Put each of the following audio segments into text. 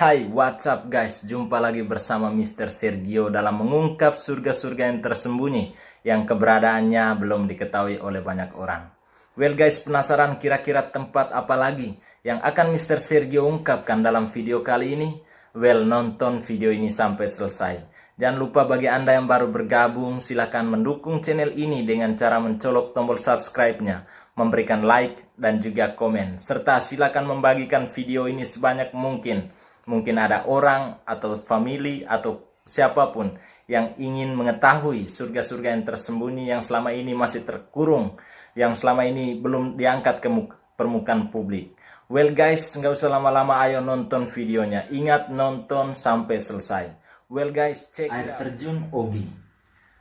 Hai, what's up guys? Jumpa lagi bersama Mr. Sergio dalam mengungkap surga-surga yang tersembunyi yang keberadaannya belum diketahui oleh banyak orang. Well guys, penasaran kira-kira tempat apa lagi yang akan Mr. Sergio ungkapkan dalam video kali ini? Well, nonton video ini sampai selesai. Jangan lupa bagi Anda yang baru bergabung, silahkan mendukung channel ini dengan cara mencolok tombol subscribe-nya, memberikan like dan juga komen, serta silakan membagikan video ini sebanyak mungkin. Mungkin ada orang atau family atau siapapun yang ingin mengetahui surga-surga yang tersembunyi yang selama ini masih terkurung, yang selama ini belum diangkat ke permukaan publik. Well guys, nggak usah lama-lama, ayo nonton videonya. Ingat, nonton sampai selesai. Well guys, cek air terjun Ogi.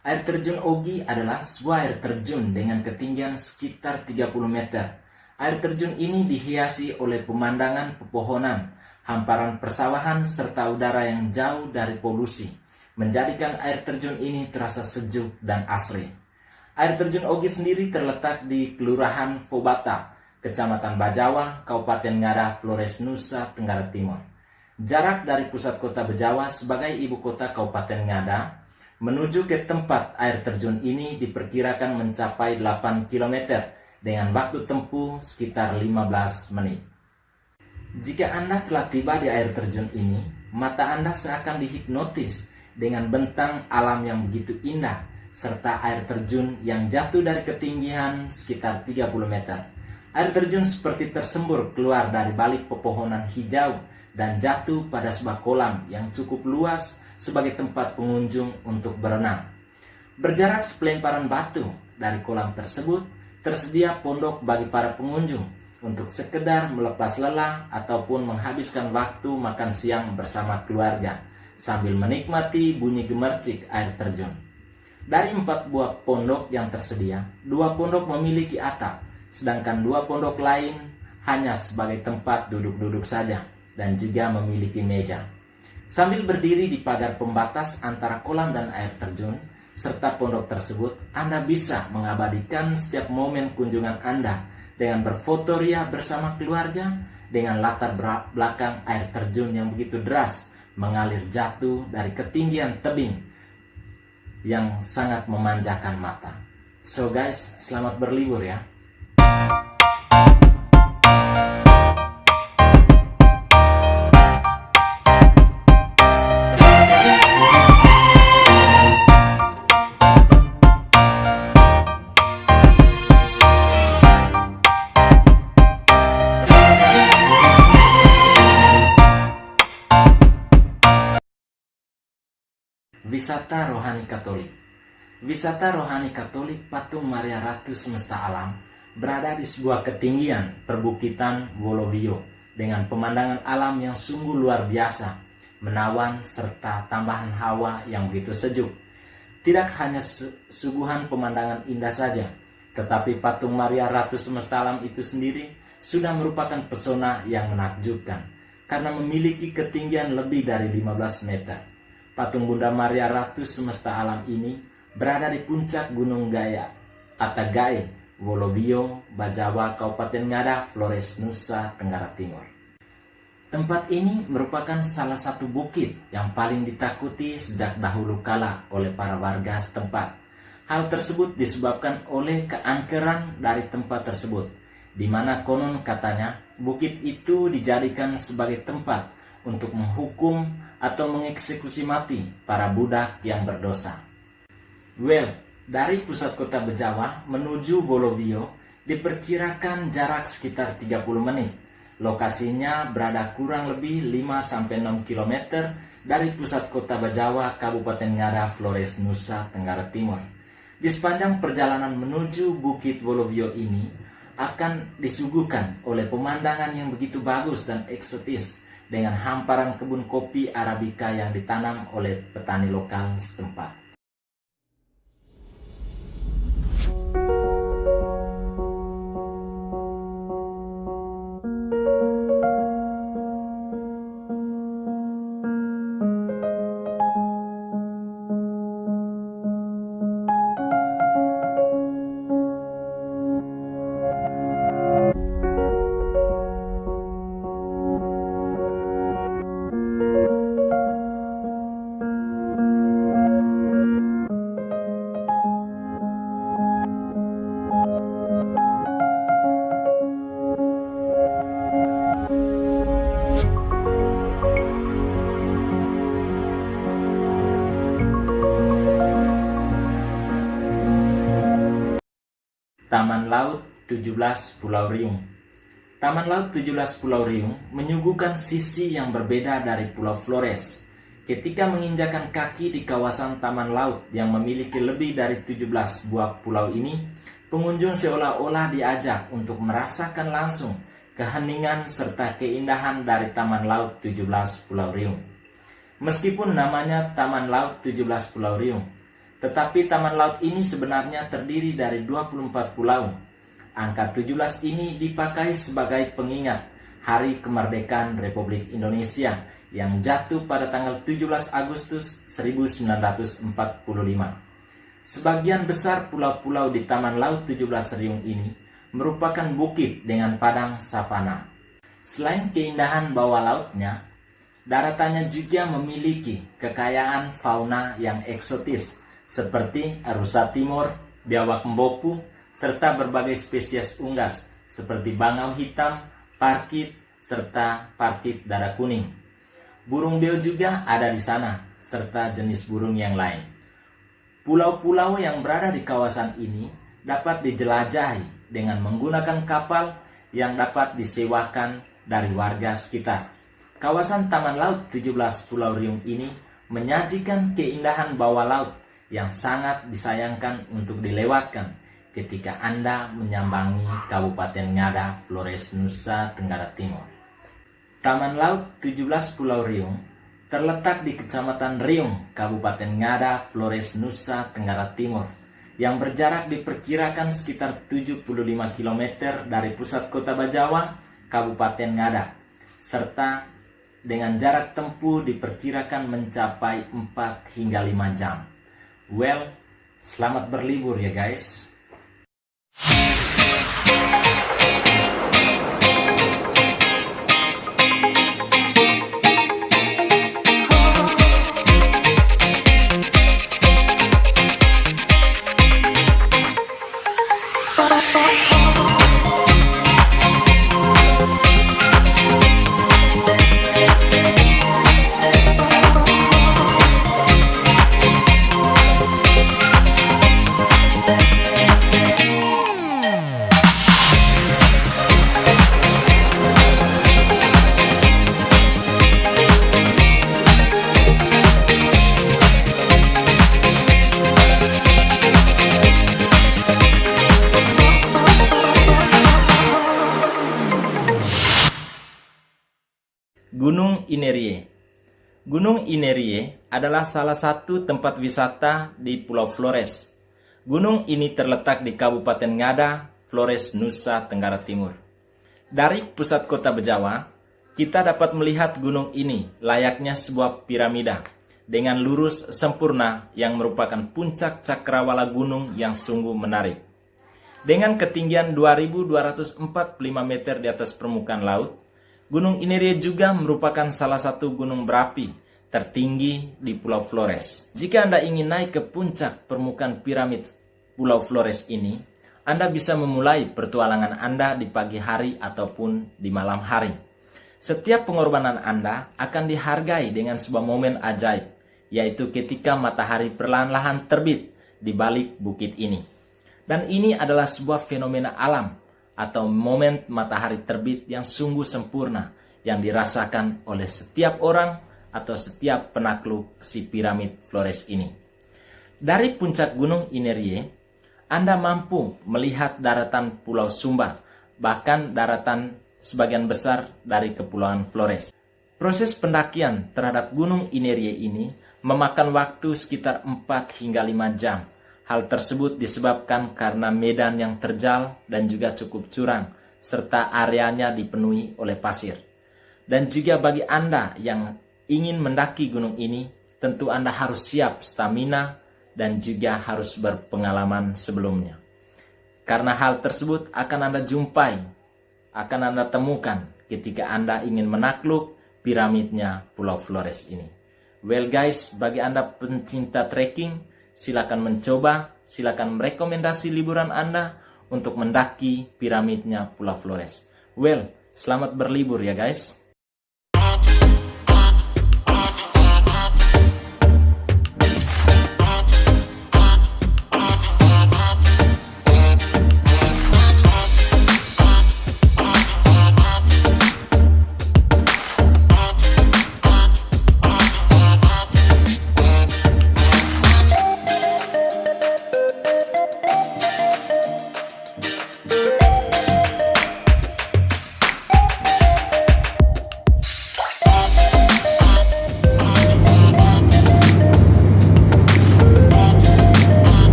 Air terjun Ogi adalah sebuah air terjun dengan ketinggian sekitar 30 meter. Air terjun ini dihiasi oleh pemandangan pepohonan, hamparan persawahan, serta udara yang jauh dari polusi, menjadikan air terjun ini terasa sejuk dan asri. Air terjun Ogi sendiri terletak di Kelurahan Fobata, Kecamatan Bajawa, Kabupaten Ngada, Flores, Nusa Tenggara Timur. Jarak dari pusat kota Bajawa sebagai ibu kota Kabupaten Ngada menuju ke tempat air terjun ini diperkirakan mencapai 8 km dengan waktu tempuh sekitar 15 menit. Jika Anda telah tiba di air terjun ini, mata Anda seakan dihipnotis dengan bentang alam yang begitu indah, serta air terjun yang jatuh dari ketinggian sekitar 30 meter. Air terjun seperti tersembur keluar dari balik pepohonan hijau dan jatuh pada sebuah kolam yang cukup luas sebagai tempat pengunjung untuk berenang. Berjarak sepelemparan batu dari kolam tersebut, tersedia pondok bagi para pengunjung untuk sekedar melepas lelah ataupun menghabiskan waktu makan siang bersama keluarga sambil menikmati bunyi gemercik air terjun. Dari 4 buah pondok yang tersedia, 2 pondok memiliki atap, sedangkan 2 pondok lain hanya sebagai tempat duduk-duduk saja dan juga memiliki meja. Sambil berdiri di pagar pembatas antara kolam dan air terjun serta pondok tersebut, Anda bisa mengabadikan setiap momen kunjungan Anda dengan berfoto ria bersama keluarga dengan latar belakang air terjun yang begitu deras mengalir jatuh dari ketinggian tebing yang sangat memanjakan mata. So guys, selamat berlibur ya. Wisata Rohani Katolik. Wisata Rohani Katolik Patung Maria Ratu Semesta Alam berada di sebuah ketinggian perbukitan Wolowio dengan pemandangan alam yang sungguh luar biasa, menawan serta tambahan hawa yang begitu sejuk. Tidak hanya suguhan pemandangan indah saja, tetapi Patung Maria Ratu Semesta Alam itu sendiri sudah merupakan pesona yang menakjubkan karena memiliki ketinggian lebih dari 15 meter. Patung Bunda Maria Ratu Semesta Alam ini berada di puncak Gunung Gaya, Atagae, Wolowio, Bajawa, Kabupaten Ngada, Flores, Nusa Tenggara Timur. Tempat ini merupakan salah satu bukit yang paling ditakuti sejak dahulu kala oleh para warga setempat. Hal tersebut disebabkan oleh keangkeran dari tempat tersebut, di mana konon katanya bukit itu dijadikan sebagai tempat untuk menghukum atau mengeksekusi mati para budak yang berdosa. Well, dari pusat kota Bajawa menuju Wolowio diperkirakan jarak sekitar 30 menit. Lokasinya berada kurang lebih 5-6 km dari pusat kota Bajawa, Kabupaten Ngada, Flores, Nusa Tenggara Timur. Di sepanjang perjalanan menuju Bukit Wolowio ini akan disuguhkan oleh pemandangan yang begitu bagus dan eksotis dengan hamparan kebun kopi Arabica yang ditanam oleh petani lokal setempat. Taman Laut 17 Pulau Riung. Taman Laut 17 Pulau Riung menyuguhkan sisi yang berbeda dari Pulau Flores. Ketika menginjakan kaki di kawasan Taman Laut yang memiliki lebih dari 17 buah pulau ini, pengunjung seolah-olah diajak untuk merasakan langsung keheningan serta keindahan dari Taman Laut 17 Pulau Riung. Meskipun namanya Taman Laut 17 Pulau Riung, tetapi Taman Laut ini sebenarnya terdiri dari 24 pulau. Angka 17 ini dipakai sebagai pengingat Hari Kemerdekaan Republik Indonesia yang jatuh pada tanggal 17 Agustus 1945. Sebagian besar pulau-pulau di Taman Laut 17 Riung ini merupakan bukit dengan padang savana. Selain keindahan bawah lautnya, daratannya juga memiliki kekayaan fauna yang eksotis, seperti rusa timur, biawak mbopu, serta berbagai spesies unggas seperti bangau hitam, parkit, serta parkit dada kuning. Burung beo juga ada di sana, serta jenis burung yang lain. Pulau-pulau yang berada di kawasan ini dapat dijelajahi dengan menggunakan kapal yang dapat disewakan dari warga sekitar. Kawasan Taman Laut 17 Pulau Riung ini menyajikan keindahan bawah laut yang sangat disayangkan untuk dilewatkan ketika Anda menyambangi Kabupaten Ngada, Flores, Nusa Tenggara Timur. Taman Laut 17 Pulau Riung terletak di Kecamatan Riung, Kabupaten Ngada, Flores, Nusa Tenggara Timur, yang berjarak diperkirakan sekitar 75 km dari pusat kota Bajawa, Kabupaten Ngada, serta dengan jarak tempuh diperkirakan mencapai 4 hingga 5 jam. Well, selamat berlibur ya guys. Gunung Inerie. Gunung Inerie adalah salah satu tempat wisata di Pulau Flores. Gunung ini terletak di Kabupaten Ngada, Flores, Nusa Tenggara Timur. Dari pusat kota Bejawa, kita dapat melihat gunung ini layaknya sebuah piramida dengan lurus sempurna yang merupakan puncak cakrawala gunung yang sungguh menarik. Dengan ketinggian 2.245 meter di atas permukaan laut, Gunung Inerie juga merupakan salah satu gunung berapi tertinggi di Pulau Flores. Jika Anda ingin naik ke puncak permukaan piramid Pulau Flores ini, Anda bisa memulai petualangan Anda di pagi hari ataupun di malam hari. Setiap pengorbanan Anda akan dihargai dengan sebuah momen ajaib, yaitu ketika matahari perlahan-lahan terbit di balik bukit ini. Dan ini adalah sebuah fenomena alam atau momen matahari terbit yang sungguh sempurna yang dirasakan oleh setiap orang atau setiap penakluk si piramid Flores ini. Dari puncak Gunung Inerie, Anda mampu melihat daratan Pulau Sumba, bahkan daratan sebagian besar dari Kepulauan Flores. Proses pendakian terhadap Gunung Inerie ini memakan waktu sekitar 4 hingga 5 jam. Hal tersebut disebabkan karena medan yang terjal dan juga cukup curam, serta areanya dipenuhi oleh pasir. Dan juga bagi Anda yang ingin mendaki gunung ini, tentu Anda harus siap stamina dan juga harus berpengalaman sebelumnya. Karena hal tersebut akan Anda jumpai, akan Anda temukan ketika Anda ingin menakluk piramidnya Pulau Flores ini. Well guys, bagi Anda pencinta trekking, silakan mencoba, silakan merekomendasi liburan Anda untuk mendaki piramidnya Pulau Flores. Well, selamat berlibur ya guys.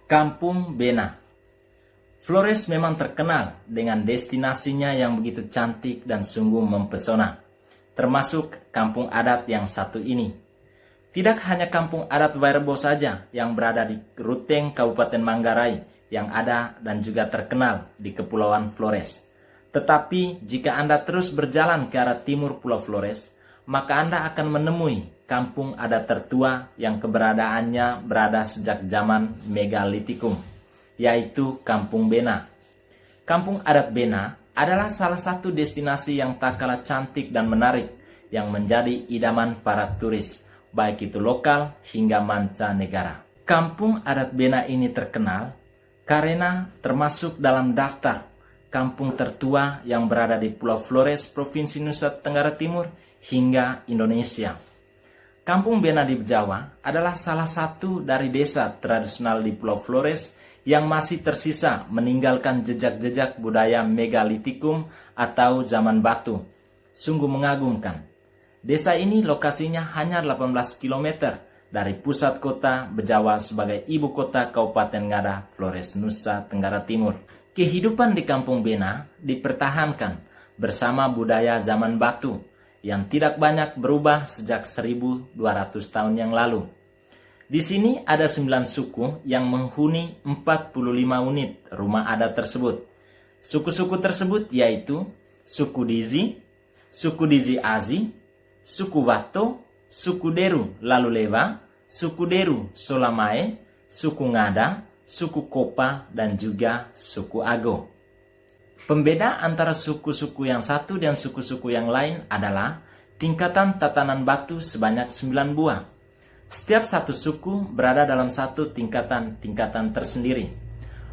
Kampung Bena. Flores memang terkenal dengan destinasinya yang begitu cantik dan sungguh mempesona, termasuk kampung adat yang satu ini. Tidak hanya kampung adat Wairebo saja yang berada di Ruteng, Kabupaten Manggarai yang ada dan juga terkenal di Kepulauan Flores. Tetapi jika Anda terus berjalan ke arah timur Pulau Flores, maka Anda akan menemui kampung adat tertua yang keberadaannya berada sejak zaman Megalitikum, yaitu Kampung Bena. Kampung adat Bena adalah salah satu destinasi yang tak kalah cantik dan menarik yang menjadi idaman para turis, baik itu lokal hingga mancanegara. Kampung adat Bena ini terkenal karena termasuk dalam daftar kampung tertua yang berada di Pulau Flores, Provinsi Nusa Tenggara Timur hingga Indonesia. Kampung Bena di Jawa adalah salah satu dari desa tradisional di Pulau Flores yang masih tersisa meninggalkan jejak-jejak budaya Megalitikum atau zaman batu. Sungguh mengagumkan. Desa ini lokasinya hanya 18 km dari pusat kota Bejawa sebagai ibu kota Kabupaten Ngada, Flores, Nusa Tenggara Timur. Kehidupan di Kampung Bena dipertahankan bersama budaya zaman batu yang tidak banyak berubah sejak 1200 tahun yang lalu. Di sini ada 9 suku yang menghuni 45 unit rumah adat tersebut. Suku-suku tersebut yaitu suku Dizi Azi, suku Wato, suku Deru Lalulewa, suku Deru Solamae, suku Ngada, suku Kopa, dan juga suku Ago. Pembeda antara suku-suku yang satu dan suku-suku yang lain adalah tingkatan tatanan batu sebanyak 9 buah. Setiap satu suku berada dalam satu tingkatan tersendiri.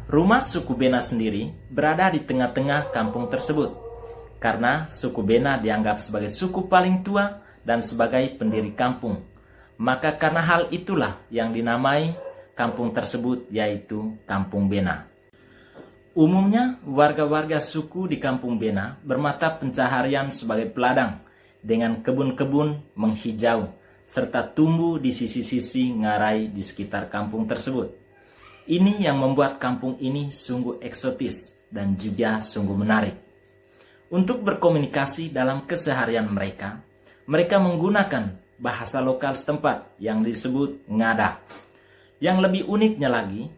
Rumah suku Bena sendiri berada di tengah-tengah kampung tersebut, karena suku Bena dianggap sebagai suku paling tua dan sebagai pendiri kampung. Maka karena hal itulah yang dinamai kampung tersebut yaitu Kampung Bena. Umumnya, warga-warga suku di Kampung Bena bermata pencaharian sebagai peladang dengan kebun-kebun menghijau serta tumbuh di sisi-sisi ngarai di sekitar kampung tersebut. Ini yang membuat kampung ini sungguh eksotis dan juga sungguh menarik. Untuk berkomunikasi dalam keseharian mereka menggunakan bahasa lokal setempat yang disebut Ngada. Yang lebih uniknya lagi,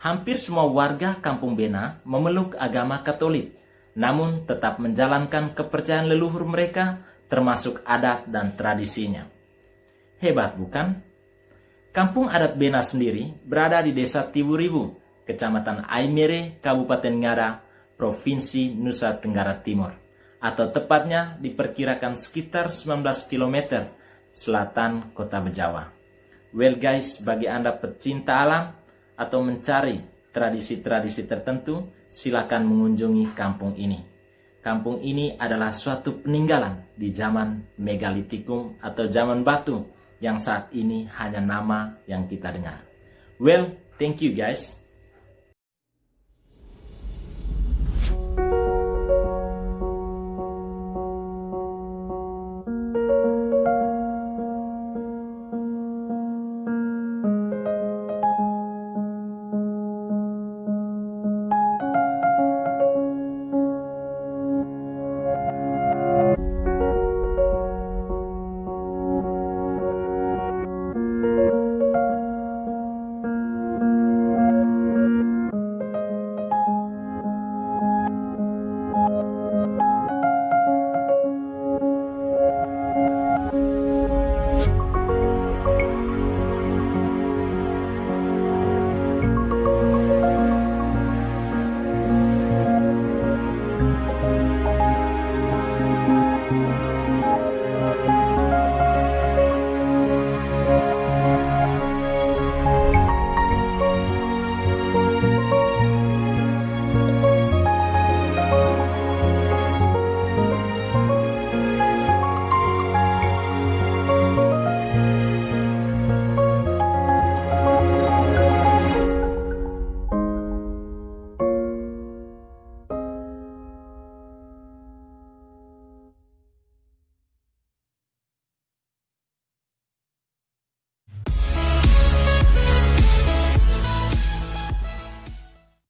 hampir semua warga Kampung Bena memeluk agama Katolik, namun tetap menjalankan kepercayaan leluhur mereka termasuk adat dan tradisinya. Hebat bukan? Kampung adat Bena sendiri berada di Desa Tiburibu, Kecamatan Aimere, Kabupaten Ngada, Provinsi Nusa Tenggara Timur, atau tepatnya diperkirakan sekitar 19 km selatan Kota Bejawa. Well guys, bagi Anda pecinta alam atau mencari tradisi-tradisi tertentu, silakan mengunjungi kampung ini. Kampung ini adalah suatu peninggalan di zaman Megalitikum atau zaman batu yang saat ini hanya nama yang kita dengar. Well, thank you guys.